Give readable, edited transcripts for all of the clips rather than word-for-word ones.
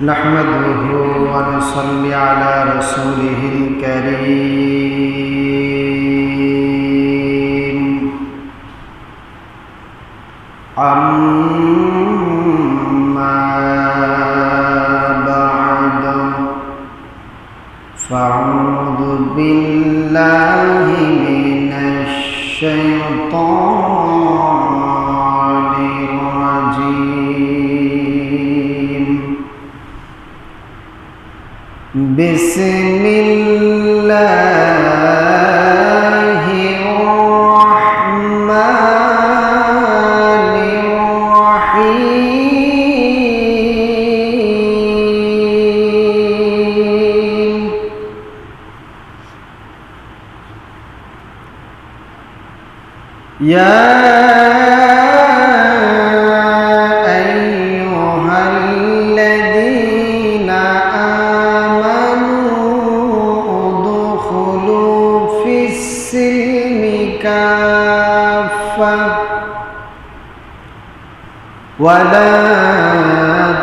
نحمده ونصلي على رسوله الكريم أما بعد فأعوذ بالله من الشيطان الرجيم بسم الله الرحمن الرحيم يا أيها الذين ولا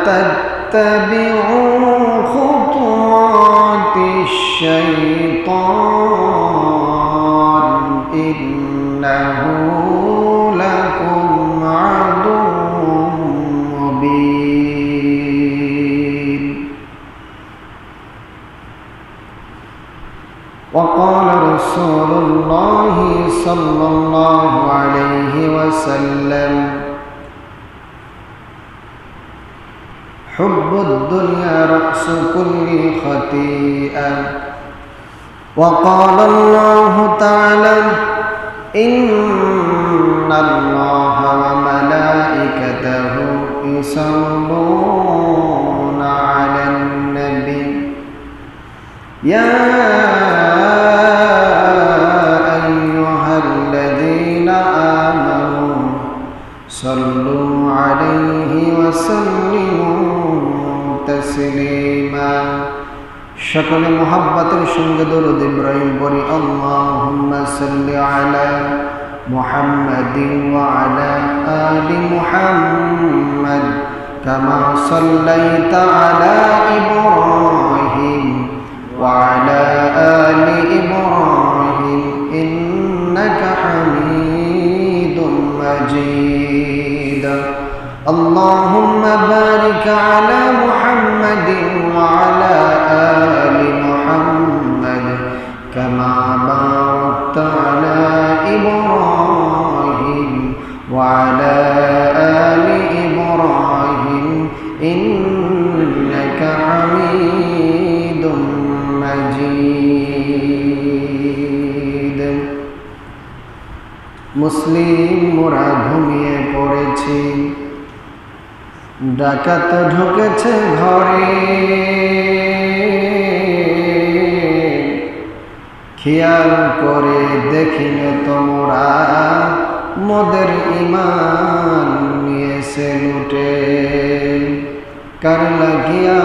تتبعوا خطوات الشيطان إنه لكم عدو مبين وقال رسول الله صلى الله عليه وسلم حب الدنيا رأس كل خطيئة وقال الله تعالى إن الله وملائكته يصلون على النبي يا أيها الذين آمنوا صلوا عليه وسلموا تسليما شكل محبة الشنگ درود إبراهيم بري اللهم صل على محمد وعلى آل محمد كما صليت على إبراهيم وعلى آل إبراهيم إنك حميد مجيد اللهم بارك على محمد وعلى آل محمد كما باركت على إبراهيم وعلى آل إبراهيم إنك حميد مجيد মুসলিম মোরা ঘুমিয়ে পড়েছি ডাকাত ঢুকেছে ঘরে খেয়াল করে দেখিনে তোমরা মোদের ঈমান নিয়েছে লুটে কার লাগিয়া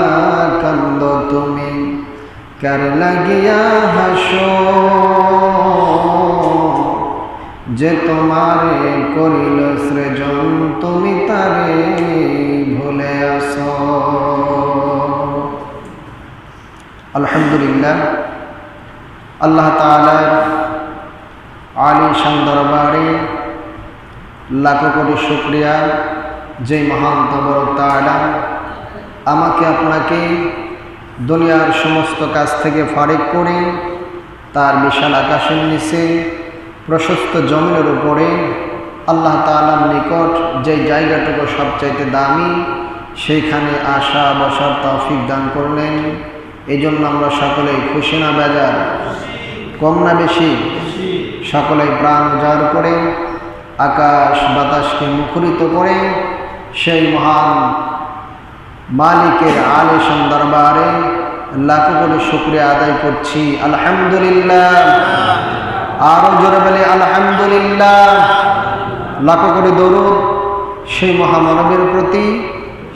কান্দ তুমি কার লাগিয়া হাসো যে তোমারে করিল সৃজন তুমি তারে ভুলে আসো আলহামদুলিল্লাহ আল্লাহ তাআলার আলিশান দরবারে লাখো কোটি শুকরিয়া যে মহান তবরক তাআলা আমাকে আপনাকে দুনিয়ার সমস্ত কাজ থেকে ফারিক করে তার বিশাল আকাশের নিচে প্রশস্ত জমিনের উপরে আল্লাহ তাআলার নিকট যে জায়গাটুকু সবচাইতে দামি সেইখানে আসা বসার তৌফিক দান করলেন এই জন্য আমরা সকলেই খুশি না বেজার কম না বেশি সকলেই প্রাণ উজাড় করে আকাশ বাতাসকে মুখরিত করে সেই মহান মালিকের আলিশান দরবারে লাখো কোটি শুকরিয়া আদায় করছি আলহামদুলিল্লাহ আরো জোরে বলে আলহামদুলিল্লাহ লাখো কোটি দরুদ সেই মহামানবের প্রতি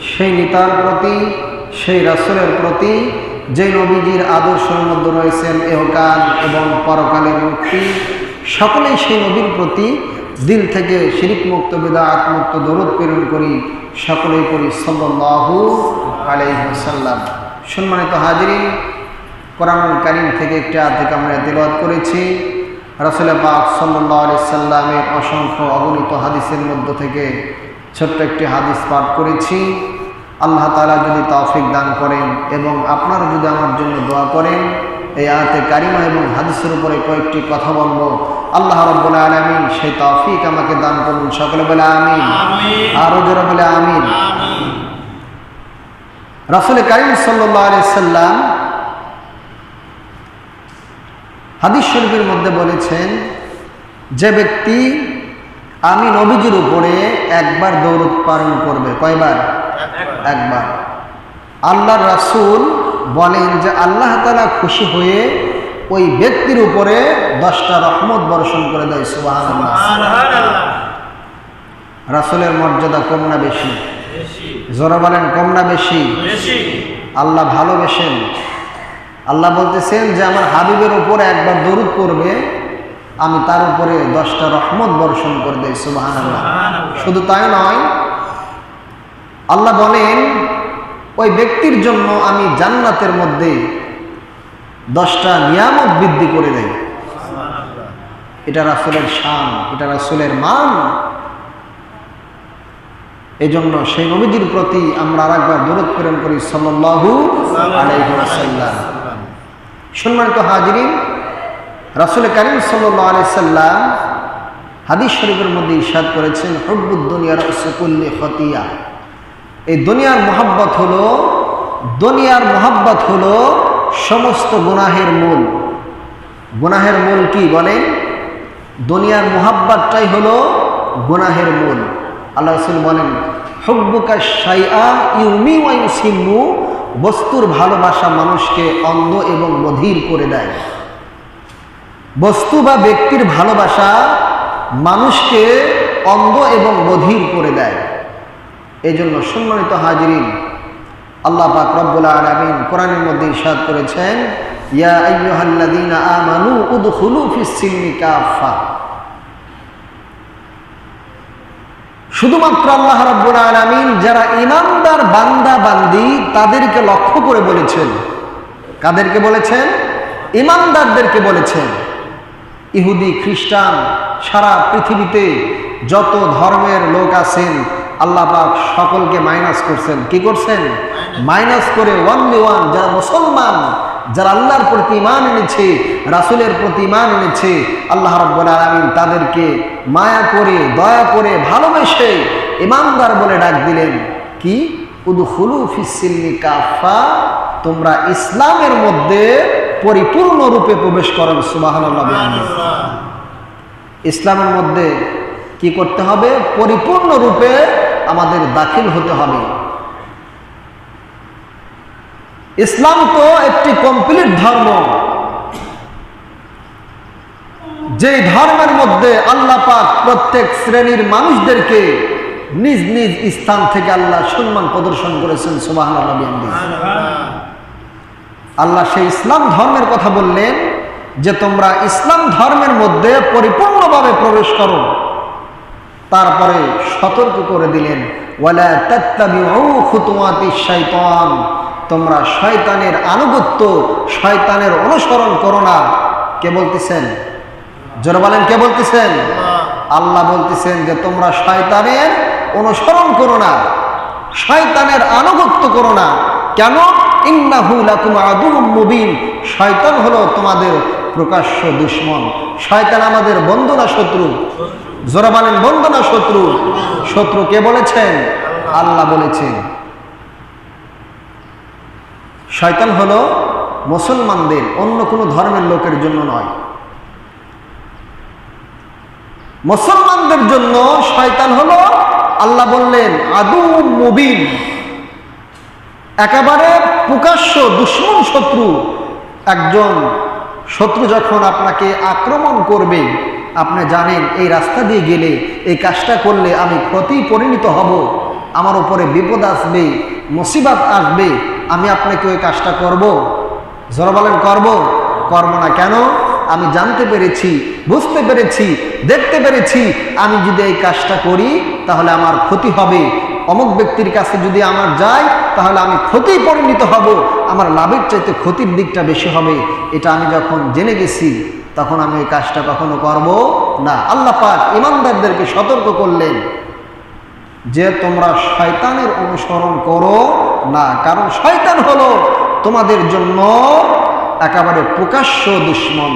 সেই নেতার প্রতি সেই রাসূলের প্রতি যে নবীজির আদর্শের মধ্যে রয়েছেন ইহকাল এবং পরকালের মুক্তি সকলেই সেই নবীর প্রতি দিল থেকে শিরক মুক্ত বিদআত মুক্ত দরুদ প্রেরণ করি সকলেই করি সাল্লাল্লাহু আলাইহি ওয়াসাল্লাম। সম্মানিত হাজিরিন, কোরআনুল কারীম থেকে একটি আয়াত আমরা তেলাওয়াত করেছি। রাসূল পাক সাল্লাল্লাহু আলাইহি সাল্লামের অসংখ্য অগণিত হাদিসের মধ্য থেকে ছোট্ট একটি হাদিস পাঠ করেছি। আল্লাহ তাআলা যদি তৌফিক দান করেন এবং আপনারা যদি আমার জন্য দোয়া করেন, এই আয়াতে কারিমা এবং হাদিসের উপরে কয়েকটি কথা বলবো। আল্লাহ রাব্বুল আলামিন সেই তৌফিক আমাকে দান করুন। সকলে বলে আমিন। আরো জোরে বলে আমিন। রাসূল কারীম সাল্লাল্লাহু আলাইহি সাল্লাম হাদিস শরীফের মধ্যে বলেছেন, যে ব্যক্তি আমি নবীজির উপরে একবার দরুদ পালন করবে। কয়বার? একবার। আল্লাহর রাসূল বলেন যে আল্লাহ তাআলা খুশি হয়ে ওই ব্যক্তির উপরে 10টা রহমত বর্ষণ করে দেয়। সুবহানাল্লাহ। রাসূলের মর্যাদা কম না বেশি? জোরে বলেন, কম না বেশি? আল্লাহ ভালোবেসেন। আল্লাহ বলতেছেন যে আমার হাবিবের উপরে একবার দরুদ পড়বে, আমি তার উপরে 10টা রহমত বর্ষণ করে দেই। সুবহানাল্লাহ। শুধু তাই নয়, আল্লাহ বলেন ওই ব্যক্তির জন্য আমি জান্নাতের মধ্যে 10টা নিয়ামত বৃদ্ধি করে দেই। এটা রাসূলের শান, এটা রাসূলের মান। এই জন্য সেই নবীজির প্রতি আমরা আরেকবার দরুদ প্রেরণ করি সাল্লাল্লাহু আলাইহি ওয়াসাল্লাম। সম্মানিত হাজিরিন, রাসূল কারীম সাল্লাল্লাহু আলাইহি সাল্লাম হাদিস শরীফের মধ্যে ইরশাদ করেছেন, হুব্বুদ দুনিয়া রাসু কুল্লি খতিয়া। এই দুনিয়ার মোহাব্বত হলো সমস্ত গুনাহের মূল। গুনাহের মূল কি বলেন? দুনিয়ার মোহাব্বতটাই হলো গুনাহের মূল। আল্লাহ রাসূল বলেন, হুব্বুকা শাইআ ইউমি ওয়া ইউসিম্মু। বস্তুর ভালোবাসা মানুষকে অন্ধ এবং বধির করে দেয়। বস্তু বা ব্যক্তির ভালোবাসা মানুষকে অন্ধ এবং বধির করে দেয়। এই জন্য সম্মানিত হাজিরিন, আল্লাহ পাক রব্বুল আলামিন কোরআনের মধ্যে ইরশাদ করেছেন, ইয়া আইয়ুহাল্লাযীনা আমানু উদখুলু ফিস-সিলমি কাফা। শুধুমাত্র আল্লাহ রাব্বুল আলামিন যারা ঈমানদার বান্দা বান্দি তাদেরকে লক্ষ্য করে বলেছেন। কাদেরকে বলেছেন? ঈমানদারদেরকে বলেছেন। ইহুদি, খ্রিস্টান, সারা পৃথিবীতে যত ধর্মের লোক আছেন আল্লাহ পাক সকলকে মাইনাস করছেন। কি করছেন? মাইনাস করে ওয়ানলি ওয়ান, যারা মুসলমান, যারা আল্লাহর প্রতি ঈমান এনেছে, রাসূলের প্রতি ঈমান এনেছে, আল্লাহ রাব্বুল আলামিন তাদেরকে মায়া করে, দয়া করে, ভালোবেসে ঈমানদার বলে ডাক দিলেন। কি? উদখুলু ফিস-সিলমি কাফা। তোমরা ইসলামের মধ্যে পরিপূর্ণ রূপে প্রবেশ করো। সুবহানাল্লাহ। ইসলামের মধ্যে কি করতে হবে? পরিপূর্ণ রূপে আমাদের দাখিল হতে হবে। ইসলাম তো একটি কমপ্লিট ধর্ম, যে ধর্মের মধ্যে আল্লাহ পাক প্রত্যেক শ্রেণীর মানুষদেরকে নিজ নিজ স্থান থেকে আল্লাহ সম্মান প্রদর্শন করেছেন। সুবহানাল্লাহ। আল্লাহ সেই ইসলাম ধর্মের কথা বললেন যে তোমরা ইসলাম ধর্মের মধ্যে পরিপূর্ণভাবে প্রবেশ করো। তারপরে সতর্ক করে দিলেন, ওয়ালা তাত্তাবিউ খুতুওয়াতিশ শাইতান। তোমরা শয়তানের আনুগত্য, শয়তানের অনুসরণ করো না। কে বলতেছেন? জোরে বলেন, কে বলতেছেন? আল্লাহ বলতেছেন যে তোমরা শয়তানের অনুসরণ করো না, শয়তানের আনুগত্য করো না। কেন? ইন্নাহু লাকুম আদুউম মুবিন। শয়তান হলো তোমাদের প্রকাশ্য দুশমন। শয়তান আমাদের বন্ধু না শত্রু? জোরে বলেন, বন্ধু না শত্রু? শত্রু কে বলেছেন? আল্লাহ বলেছেন। শয়তান হলো মুসলমানদের, অন্য কোনো ধর্মের লোকের জন্য নয়। মুসলমানদের জন্য শয়তান হলো, আল্লাহ বললেন, আদুউম মুবিন, একেবারে প্রকাশ্য দুশমন, শত্রু। একজন শত্রু যখন আপনাকে আক্রমণ করবে, আপনি জানেন এই রাস্তা দিয়ে গেলে, এই কাজটা করলে আমি ক্ষতি পরিণত হব, আমার উপরে বিপদ আসবে, মুসিবত আসবে, আমি আপনাকে ওই কাজটা করব? জোরে বলেন, করব? করব না। কেন? আমি জানতে পেরেছি, বুঝতে পেরেছি, দেখতে পেরেছি, আমি যদি এই কাজটা করি তাহলে আমার ক্ষতি হবে, অমুক ব্যক্তির কাছে যদি আমার যাই তাহলে আমি ক্ষতি পরিণত হব, আমার লাভের চাইতে ক্ষতির দিকটা বেশি হবে, এটা আমি যখন জেনে গেছি তখন আমি ওই কাজটা কখনো করব না। আল্লাহ পাক ঈমানদারদেরকে সতর্ক করলেন যে তোমরা শয়তানের অনুসরণ করো না, কারণ শয়তান হলো তোমাদের জন্য একেবারে প্রকাশ্য দুশমন,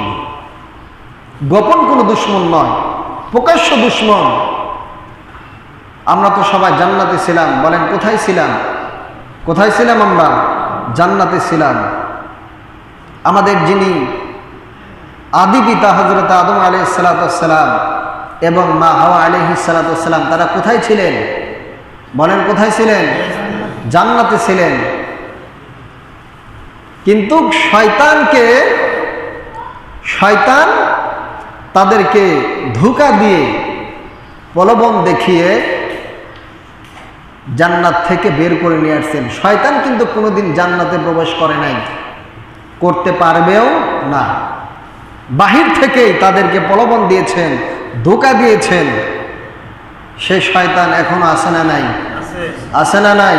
গোপন কোনো দুশমন নয়, প্রকাশ্য দুশমন। আমরা তো সবাই জান্নাতে ছিলাম, বলেন কোথায় ছিলাম? কোথায় ছিলাম আমরা? জান্নাতে ছিলাম। আমাদের যিনি আদি পিতা হযরত আদম আলাইহিস সালাম এবং মা হাওয়া আলাইহিস সালাম তারা কোথায় ছিলেন? বলেন কোথায় ছিলেন? জান্নাতে ছিলেন। কিন্তু শয়তান তাদেরকে ধোঁকা দিয়ে প্রলোভন দেখিয়ে জান্নাত থেকে বের করে নিয়ে আসছেন। শয়তান কিন্তু কোনোদিন জান্নাতে প্রবেশ করে নাই, করতে পারবেও না। বাহির থেকেই তাদেরকে প্রলোভন দিয়েছেন, ধোঁকা দিয়েছেন। সে শয়তান এখনো আছে না নাই? আছে না নাই?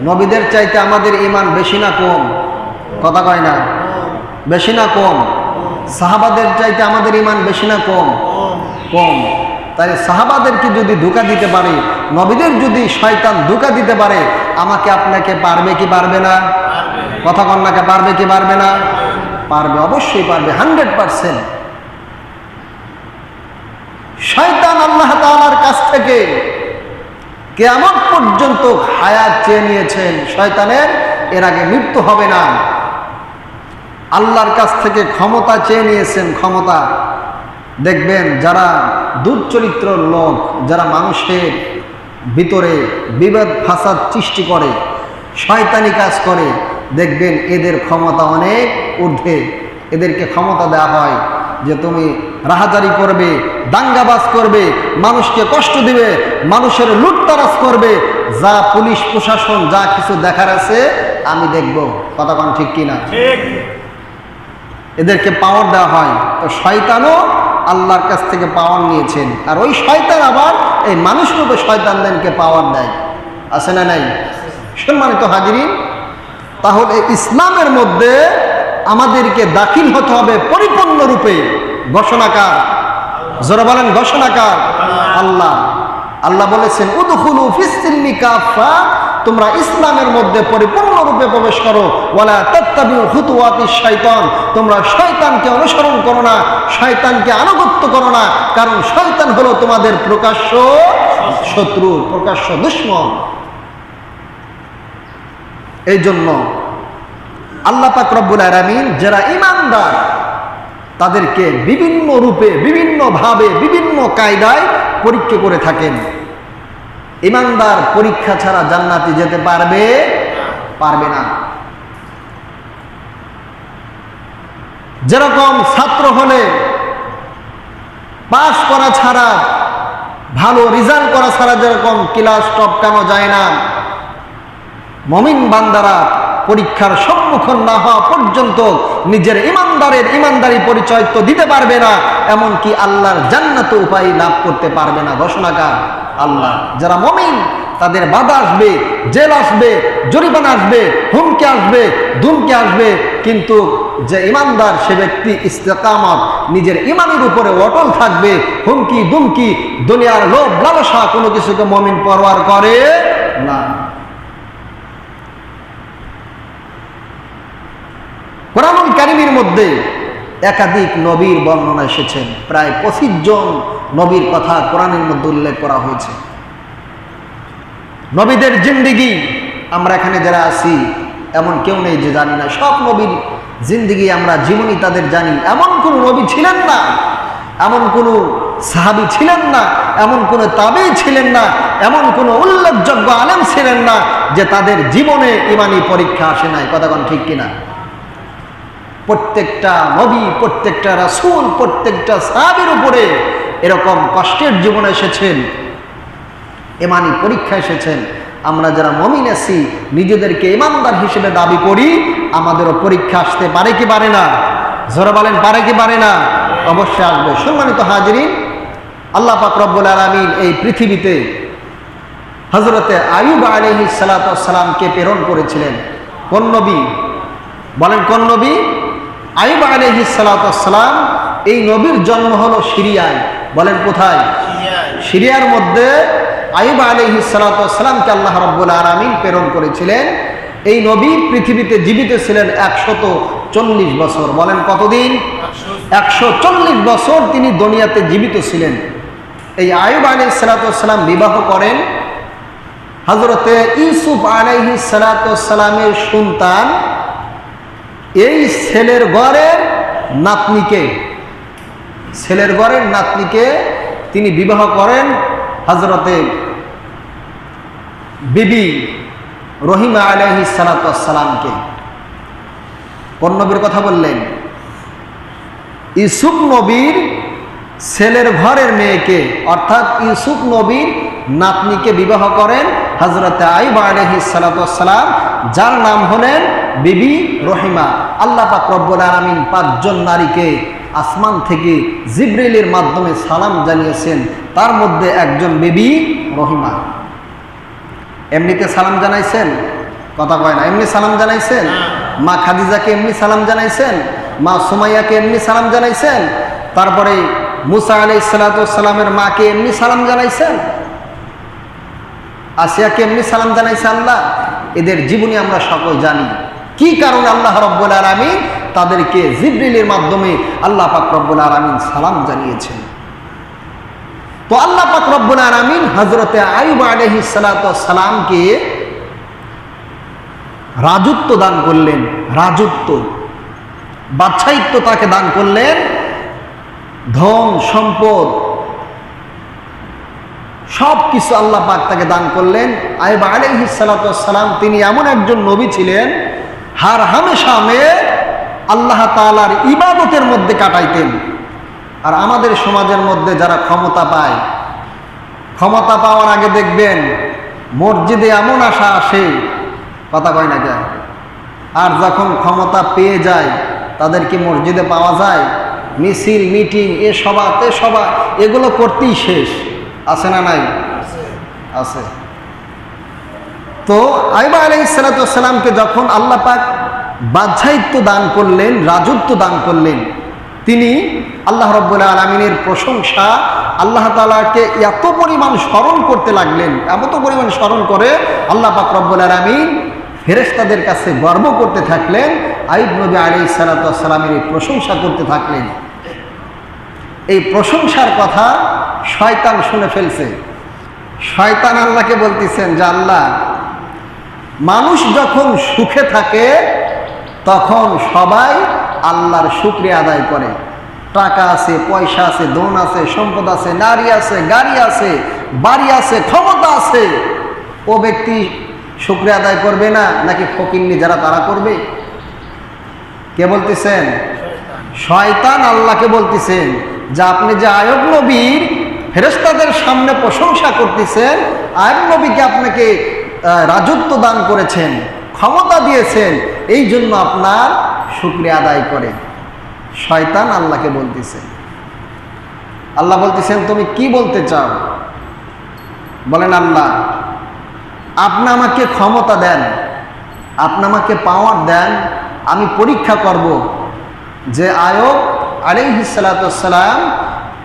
নবীদের চাইতে আমাদের ঈমান বেশি না কম? কথা কয় না? বেশি না কম? সাহাবাদের চাইতে আমাদের ঈমান বেশি না কম? কম। তাই সাহাবাদেরকে যদি ধোঁকা দিতে পারে, নবীদের যদি শয়তান ধোঁকা দিতে পারে, আমাকে আপনাকে পারবে কি পারবে না? কথা কন্যাকে পারবে কি পারবে না? পারবে, অবশ্যই পারবে, 100%। শয়তান আল্লাহ তাআলার কাছ থেকে কিয়ামত পর্যন্ত হায়াত চেয়ে নিয়েছেন। শয়তানের এর আগে মৃত্যু হবে না। আল্লাহর কাছ থেকে ক্ষমতা চেয়ে নিয়েছেন, ক্ষমতা। দেখবেন যারা দুর্চরিত্র লোক, যারা মানুষের ভিতরে বিবাদ ফাসাদ সৃষ্টি করে, শয়তানি কাজ করে, দেখবেন এদের ক্ষমতা অনেক ঊর্ধ্বে। এদেরকে ক্ষমতা দেওয়া হয় যে তুমি রাহাজারি করবে, দাঙ্গাবাজ করবে, মানুষকে কষ্ট দিবে, মানুষের লুটতারাজ করবে, যা পুলিশ প্রশাসন যা কিছু দেখার আছে আমি দেখব। কথা কোন ঠিক কিনা? এদেরকে পাওয়ার দেওয়া হয়। তো শয়তানও আল্লাহর কাছ থেকে পাওয়ার নিয়েছেন, আর ওই শয়তান আবার এই মানুষরূপে শয়তানদেরকে পাওয়ার দেয়। আছে না নাই? সম্মানিত হাজিরিন, তাহলে ইসলামের মধ্যে আমাদেরকে দাখিল হতে হবে পরিপূর্ণরূপে। ঘোষণাকার, যারা বলেন ঘোষণাকার আল্লাহ। আল্লাহ বলেছেন উদখুলু ফিস-সিলমি কাফা, তোমরা ইসলামের মধ্যে পরিপূর্ণরূপে প্রবেশ করো। ওয়ালা তাত্তাবিউ খুতুওয়াতিশ শাইতান, তোমরা শয়তানকে অনুসরণ করো না, শয়তানকে আনুগত্য করো না, কারণ শয়তান হলো তোমাদের প্রকাশ্য শত্রু, প্রকাশ্য দুশমন। এই জন্য আল্লাহ পাক রব্বুল আলামিন যারা ঈমানদার তাদেরকে বিভিন্ন রূপে, বিভিন্ন ভাবে, বিভিন্ন কায়দায় পরীক্ষা করে থাকেন। ঈমানদার পরীক্ষা ছাড়া জান্নাতে যেতে পারবে না। যেরকম ছাত্র হলে পাস করা ছাড়া, ভালো রেজাল্ট করা ছাড়া যেরকম ক্লাস টপকানো যায় না, মুমিন বান্দারা পরীক্ষার সম্মুখীন না হওয়া পর্যন্ত নিজের ইমানদারি পরিচয় তো দিতে পারবে না, এমনকি আল্লাহর জান্নাত উপায় লাভ করতে পারবে না। ঘোষণাকার আল্লাহ। যারা মুমিন তাদের বাধা আসবে, জেল আসবে, জরিমানা আসবে, হুমকি আসবে, ধুমকি আসবে, কিন্তু যে ইমানদার সে ব্যক্তি ইস্তেকামত, নিজের ইমানের উপরে অটল থাকবে। হুমকি দুমকি, দুনিয়ার লোভ লালসা কোনো কিছুকে মুমিন পরোয়ার করে না। কোরআনুল কারীমের মধ্যে একাধিক নবীর বর্ণনা এসেছেন, প্রায় 25 জন নবীর কথা কোরআনের মধ্যে উল্লেখ করা হয়েছে। নবীদের জিন্দেগি আমরা এখানে যারা আছি এমন কেউ নেই যে জানি না। সব নবীর জিন্দেগি আমরা, জীবনী তাদের জানি। এমন কোন নবী ছিলেন না, এমন কোন সাহাবী ছিলেন না, এমন কোন তাবেঈ ছিলেন না, এমন কোন উল্লেখযোগ্য আলেম ছিলেন না যে তাদের জীবনে ঈমানি পরীক্ষা আসে নাই। কথা কোন ঠিক কিনা? প্রত্যেকটা নবী, প্রত্যেকটা রাসূল, প্রত্যেকটা সাহাবীর উপরে এরকম কষ্টের জীবন এসেছেন, ঈমানি পরীক্ষা এসেছেন। আমরা যারা মুমিন আছি, নিজেদেরকে ঈমানদার হিসেবে দাবি করি, আমাদেরও পরীক্ষা আসতে পারে কি পারে না? জোরে বলেন, পারে কি পারে না? অবশ্যই আসবে। সম্মানিত হাজিরিন, আল্লাহ পাক রব্বুল আলামিন এই পৃথিবীতে হযরতে আইয়ুব আলাইহিস সালাতু ওয়াস সালামকে প্রেরণ করেছিলেন। কোন নবী? বলেন কোন নবী? আইয়ুব আলাইহিস সালাতু ওয়াস সালাম। এই নবীর জন্ম হলো সিরিয়ায়। বলেন কোথায়? সিরিয়ার মধ্যে আইয়ুব আলাইহিস সালাতু ওয়াস সালামকে আল্লাহ রাব্বুল আলামিন প্রেরণ করেছিলেন। এই নবী পৃথিবীতে জীবিত ছিলেন 140 বছর। বলেন কতদিন? 140 বছর তিনি দুনিয়াতে জীবিত ছিলেন। এই আইয়ুব আলাইহিস সালাতু ওয়াস সালাম বিবাহ করেন হযরতে ইউসুফ আলাইহিস সালাতু ওয়াস সালামের সন্তান এই ছেলের ঘরের নাতনিকে তিনি বিবাহ করেন হযরতে বিবি রহিমা আলাইহিস সালাতু ওয়াস সালামকে। কোন নবীর কথা বললেন? ইউসুফ নবীর ছেলের ঘরের মেয়েকে, অর্থাৎ ইউসুফ নবীর নাতনিকে বিবাহ করেন হযরতে আইয়ুব আলাইহিস সালাতু ওয়াস সালাম, যার নাম হলেন বিবি রহিমা। আল্লাহ পাক রব্বুল আলামিন 5 জন নারীকে আসমান থেকে জিবরিলের মাধ্যমে সালাম জানিয়েছেন, তার মধ্যে একজন বিবি রহিমা। এমনিতে সালাম জানাইছেন? কথা কয় না। এমনি সালাম জানাইছেন? মা খাদিজাকে এমনি সালাম জানাইছেন? মা সুমাইয়াকে এমনি সালাম জানাইছেন? তারপরে মুসা আলাইহিস সালাতু ওয়াস সালামের মাকে এমনি সালাম জানাইছেন? আসিয়াকে এমনি সালাম জানাইছে আল্লাহ? এদের জীবনী আমরা সকল জানি। কি কারণে আল্লাহ রাব্বুল আলামিন তাদেরকে জিবরিলের মাধ্যমে আল্লাহ পাক রব্বুল আলামিন সালাম জানিয়েছেন। তো আল্লাহ পাক রব্বুল আলামিন হযরতে আইয়ুব আলাইহিস সালাতু ওয়াস সালামকে রাজত্ব দান করলেন। রাজত্ব, বাদশাহিত্ব তাকে দান করলেন। ধন সম্পদ সব কিছু আল্লাহ পাক তাকে দান করলেন। আইয়ুব আলাইহিস সালাতু ওয়াস সালাম তিনি এমন একজন নবী ছিলেন, হার হামেশা আল্লাহ তাআলার ইবাদতের মধ্যে কাটাইতেন। আর আমাদের সমাজের মধ্যে যারা ক্ষমতা পায়, ক্ষমতা পাওয়ার আগে দেখবেন মসজিদে এমন আশা আসে, কথা কয় না কেন? আর যখন ক্ষমতা পেয়ে যায় তাদেরকে মসজিদে পাওয়া যায় মিছিল মিটিং এ সভা তে সভা, এগুলো করতেই শেষ। আছে না নাই? আছে। তো আইয়ুব আলাইহিস সালাতু ওয়াস সালামকে যখন আল্লাহ পাক বাদশাহিত্ব দান করলেন, রাজত্ব দান করলেন, তিনি আল্লাহ রাব্বুল আলামিনের প্রশংসা, আল্লাহ তাআলাকে এত পরিমাণ স্মরণ করতে লাগলেন, এত পরিমাণ স্মরণ করে আল্লাহ পাক রব্বুল আলামিন ফেরেশতাদের কাছে গর্ব করতে থাকলেন। আইয়ুব নবী আলাইহিস সালাতু ওয়াস সালামের এই প্রশংসা করতে থাকলেন। এই প্রশংসার কথা শয়তান শুনে ফেলছে। শয়তান আল্লাহকে বলতেছেন যে আল্লাহ, মানুষ যখন সুখে থাকে তখন সবাই আল্লাহর শুকরিয়া আদায় করে। টাকা আছে, পয়সা আছে, ধন আছে, সম্পদ আছে, নারী আছে, গাড়ি আছে, বাড়ি আছে, ক্ষমতা আছে, ও ব্যক্তি শুকরিয়া আদায় করবে না? নাকি ফকিন্নি যারা তারা করবে? কে বলতেছেন? শয়তান আল্লাহকে বলতেছেন যে আপনি যে আইয়ুব নবীর ফেরেশতাদের সামনে প্রশংসা করতেছেন, আইয়ুব নবীকে আপনাকে রাজত্ব দান করেছেন, ক্ষমতা দিয়েছেন, এই জন্য আপনার শুকরিয়া আদায় করে। শয়তান আল্লাহকে বলতেছে। আল্লাহ বলতেছেন তুমি কি বলতে চাও? বলেন আল্লাহ, আপনি আমাকে ক্ষমতা দেন, আপনি আমাকে পাওয়ার দেন, আমি পরীক্ষা করব যে আইয়ুব আলাইহিস সালাতু ওয়াস সালাম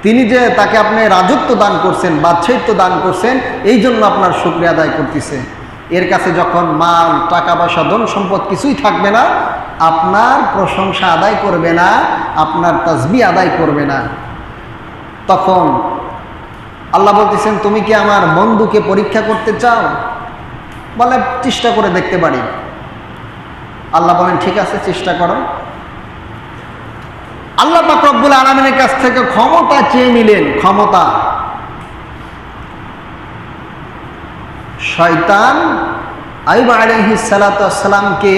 তিনি যে তাকে আপনি রাজত্ব দান করছেন, বাদশাহিত্ব দান করছেন, এই জন্য আপনার শুকরিয়া আদায় করতেছে। এর কাছে যখন মাল, টাকা পয়সা, ধন সম্পদ কিছুই থাকবে না, আপনার প্রশংসা আদায় করবে না, আপনার তাসবিহ আদায় করবে না। তখন আল্লাহ বলতেছেন তুমি কি আমার বন্ধুকে পরীক্ষা করতে চাও? বলে চেষ্টা করে দেখতে পারি। আল্লাহ বলেন ঠিক আছে, চেষ্টা করো। আল্লাহ পাক রব্বুল আলামিনের কাছ থেকে ক্ষমতা চেয়ে নিলেন। ক্ষমতা। শয়তান আইয়ুব আলাইহিস সালাতু ওয়াস সালামকে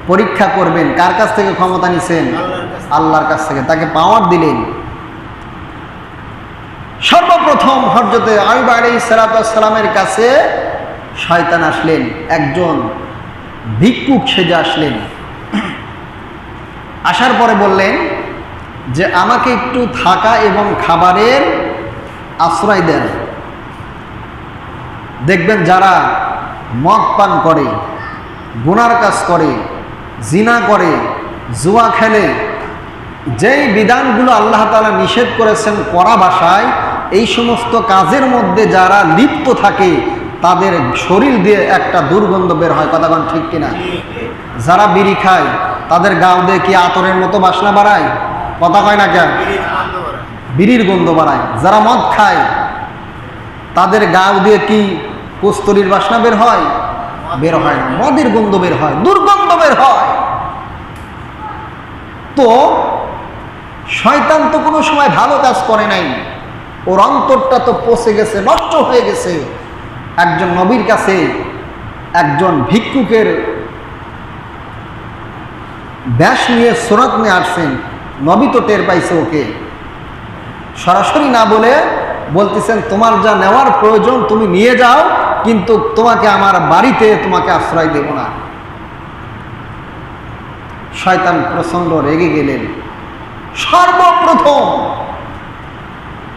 পরীক্ষা করবেন। কার কাছ থেকে ক্ষমতা নিছেন? আল্লাহর কাছ থেকে। তাকে পাওয়ার দিলেন। সর্বপ্রথম হযরতে আইয়ুব আলাইহিস সালাতু ওয়াস সালামের কাছে শয়তান আসলেন, একজন ভিক্ষুক সেজে আসলেন। আসার পরে বললেন যে আমাকে একটু থাকা এবং খাবারের আশ্রয় দেন। দেখবেন যারা মদ পান করে, গুনার কাজ করে, জিনা করে, জুয়া খেলে, যেই বিধানগুলো আল্লাহ তাআলা নিষেধ করেছেন কড়া ভাষায়, এই সমস্ত কাজের মধ্যে যারা লিপ্ত থাকে তাদের শরীর দিয়ে একটা দুর্গন্ধ বের হয়। কথা বলেন ঠিক কিনা? যারা বিড়ি খায় তাদের গাও দিয়ে কি আতরের মতো বাসনা বাড়ায়? কথা কয় না কেন? বিড়ির গন্ধ বাড়ায়। যারা মদ খায় তাদের গাও দিয়ে কি কস্তুরীর বাসনা বের হয়? বের হয় না, মদের গন্ধ বের হয়, দুর্গন্ধ বের হয়। তো শয়তান তো কোনো সময় ভালো কাজ করে নাই, ওর অন্তরটা তো পচে গেছে, নষ্ট হয়ে গেছে। একজন নবীর কাছে একজন ভিক্ষুকের ব্যাস নিয়ে সুরাত নিয়ে আসছেন। নবী তো টের পাইছে ওকে, সরাসরি না বলে বলতেছেন তোমার যা নেওয়ার প্রয়োজন তুমি নিয়ে যাও, কিন্তু তোমাকে আমার বাড়িতে তোমাকে আশ্রয় দেব না। শয়তান প্রচন্ড রেগে গেলেন। সর্বপ্রথম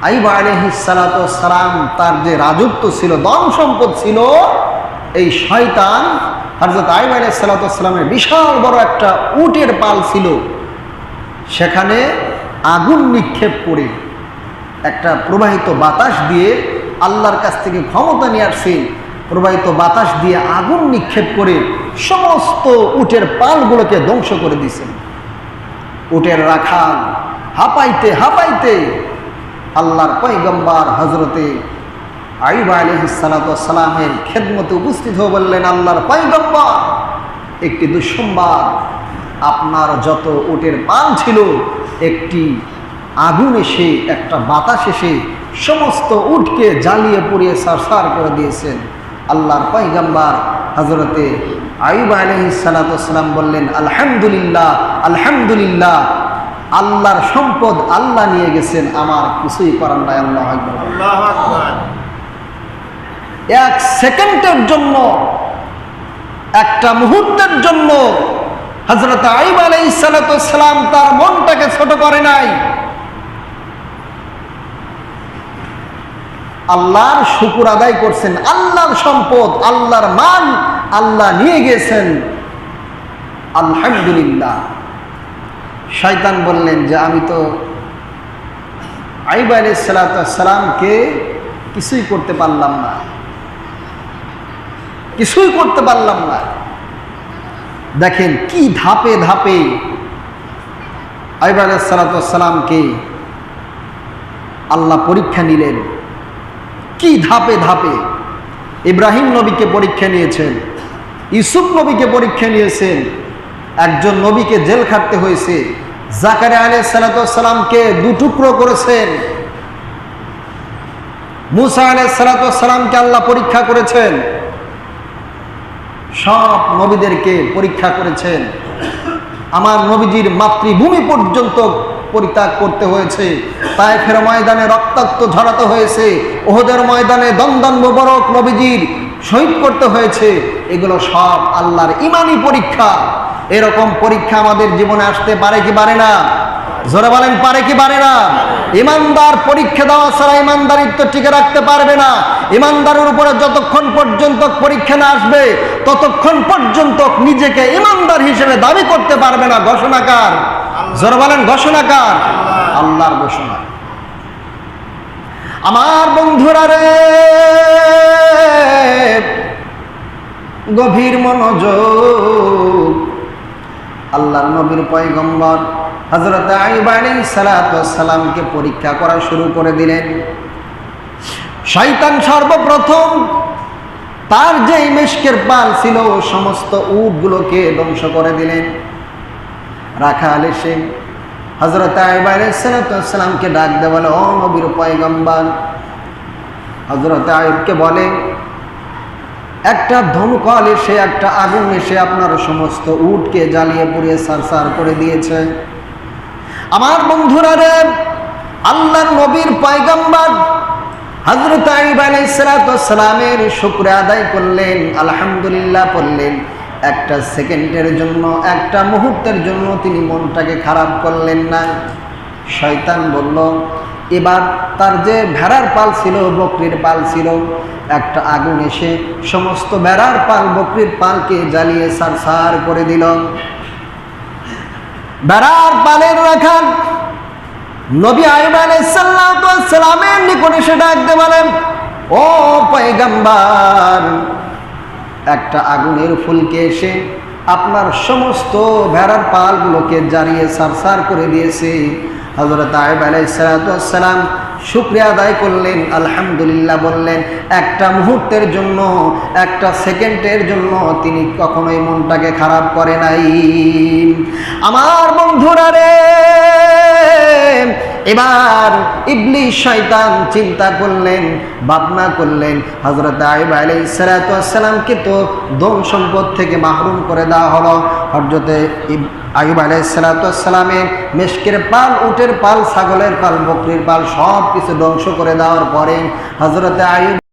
আইয়ুব আলাইহিস সালাতু ওয়াস সালাম তার যে রাজত্ব ছিল, ধন সম্পদ ছিল, এই শয়তান হযরত আইয়ুব আলাইহিস সালাতু ওয়াস সালামের বিশাল বড় একটা উটের পাল ছিল, সেখানে আগুন নিক্ষেপ করে একটা প্রবাহিত বাতাস দিয়ে আল্লাহর কাছ থেকে ক্ষমতা নিয়ে আসছে, প্রবাহিত বাতাস দিয়ে আগুন নিক্ষেপ করে সমস্ত উটের পালগুলোকে ধ্বংস করে দিয়েছেন। উটের রাখাল হাঁপাইতে হাঁপাইতে আল্লাহর পয়গম্বর হযরতে আইয়ুব আলাইহিস সালাতু ওয়াস সালামের খেদমতে উপস্থিত হয়ে বললেন, আল্লাহর পয়গম্বর, একটি দুঃসংবাদ, আপনার যত উটের পাল ছিল একটি আগুন এসে, একটা বাতাস এসে সমস্ত উটকে জ্বালিয়ে পুড়িয়ে সারসার করে দিয়েছেন। আল্লাহর পয়গম্বর হযরতে আইয়ুব আলাইহিস সালাতু ওয়াস সালাম বললেন, আলহামদুলিল্লাহ, আলহামদুলিল্লাহ, আল্লাহর সম্পদ আল্লাহ নিয়ে গেছেন, আমার কিছুই করার নাই। আল্লাহু আকবার, আল্লাহু আকবার। এক সেকেন্ডের জন্য, একটা মুহূর্তের জন্য হযরত আইয়ুব আলাইহিস সালাতু ওয়াস সালাম তার মনটাকে ছোট করে নাই। আল্লাহর শুকর আদায় করছেন। আল্লাহর সম্পদ, আল্লাহর মাল আল্লাহ নিয়ে গেছেন, আলহামদুলিল্লাহ। শয়তান বললেন যে আমি তো আইয়ুব আলাইহিস সালাতু ওয়াস সালামকে কিছুই করতে পারলাম না, কিছুই করতে পারলাম না। দেখেন কি ধাপে ধাপে আইয়ুব আলাইহিস সালাতু ওয়াস সালামকে আল্লাহ পরীক্ষা নিলেন, কি ধাপে ধাপে। ইব্রাহিম নবীকে পরীক্ষা নিয়েছেন, ইউসুফ নবীকে পরীক্ষা নিয়েছেন, একজন নবীকে জেল খাটতে হয়েছে, জাকারিয়া আলাইহিস সালাতু ওয়াস সালামকে দুটুকরো করেছেন, মুসা আলাইহিস সালাতু ওয়াস সালামকে আল্লাহ পরীক্ষা করেছেন, সব নবীদেরকে পরীক্ষা করেছেন। আমার নবীজির মাতৃভূমি পর্যন্ত পরিত্যাগ করতে হয়েছে, তায়েফের ময়দানে রক্তাক্ত ঝরাতে হয়েছে, উহুদের ময়দানে দন্দন মোবারক নবীজির শহীদ করতে হয়েছে। এগুলো সব আল্লাহর ঈমানি পরীক্ষা। এরকম পরীক্ষা আমাদের জীবনে আসতে পারে কি পারে না? জোরে বলেন, পারে কি পারে না? ইমানদার পরীক্ষা দেওয়া ছাড়া ইমানদারিত্ব টিকে রাখতে পারবে না। ইমানদারের উপরে যতক্ষণ পর্যন্ত পরীক্ষা না আসবে ততক্ষণ পর্যন্ত নিজেকে ইমানদার হিসেবে দাবি করতে পারবে না। ঘোষণাকার, জোরে বলেন, ঘোষণাকার আল্লাহর ঘোষণা। আমার বন্ধুরা রে, গভীর মনোযোগ। আল্লাহর নবীর পয়গম্বর হযরত আইয়ুব আলাইহিস সালাতু ওয়াস সালামকে পরীক্ষা করা শুরু করে দিলেন। শয়তান সর্বপ্রথম তার যে মেশকের পাল ছিল সমস্ত উটগুলোকে ধ্বংস করে দিলেন। রাখাল এসে হযরত আইয়ুব আলাইহিস সালাতু ওয়াস সালামকে ডাক দিয়ে বলে, ও নবীর পয়গম্বর। হযরত আইয়ুবকে বলে, একটা ধনুকাল এসে, একটা আগুন এসে আপনার সমস্ত উটকে জ্বালিয়ে পুড়িয়ে সারসার করে দিয়েছে। আমার বন্ধুরা রে, আল্লাহর নবীর পয়গম্বর হযরত আইয়ুব আলাইহিস সালাতু ওয়াস সালামের শুকরিয়া আদায় করলেন, আলহামদুলিল্লাহ বললেন। একটা সেকেন্ডের জন্য, একটা মুহূর্তের জন্য তিনি মনটাকে খারাপ করলেন না। শয়তান বলল, এবার তার যে ভেড়ার পাল ছিল, বকরির পাল ছিল, একটা আগুন এসে সমস্ত ভেড়ার পাল, বকরির পালকে জ্বালিয়ে সারসার করে দিল। ভেড়ার পালের রাখাল নবী আইয়ুব আলাইহিস সালামের নিকটে সে ডাকতে বলেন, ও পয়গম্বর, একটা আগুনের ফুলকে এসে আপনার সমস্ত ভেড়ার পালগুলোকে জ্বালিয়ে সারসার করে দিয়েছে। হযরত আইয়ুব আলাইহিস সালাম শুকরিয়া আদায় করলেন, আলহামদুলিল্লাহ বললেন। একটা মুহূর্তের জন্য, একটা সেকেন্ডের জন্য তিনি কখনোই মনটাকে খারাপ করে নাই। আমার বন্ধুরা রে, এবার ইবলিস শয়তান চিন্তা করলেন, ভাবনা করলেন, হযরত আইয়ুব আলাইহিস সালামকে তো ধন সম্পদ থেকে মাহরুম করে দেওয়া হলো। হযরত আইয়ুব আলাইহিস সালামের মেশকের পাল, উটের পাল, ছাগলের পাল, বকরির পাল সব কিছু ধ্বংস করে দেওয়ার পরে হযরত আইয়ুব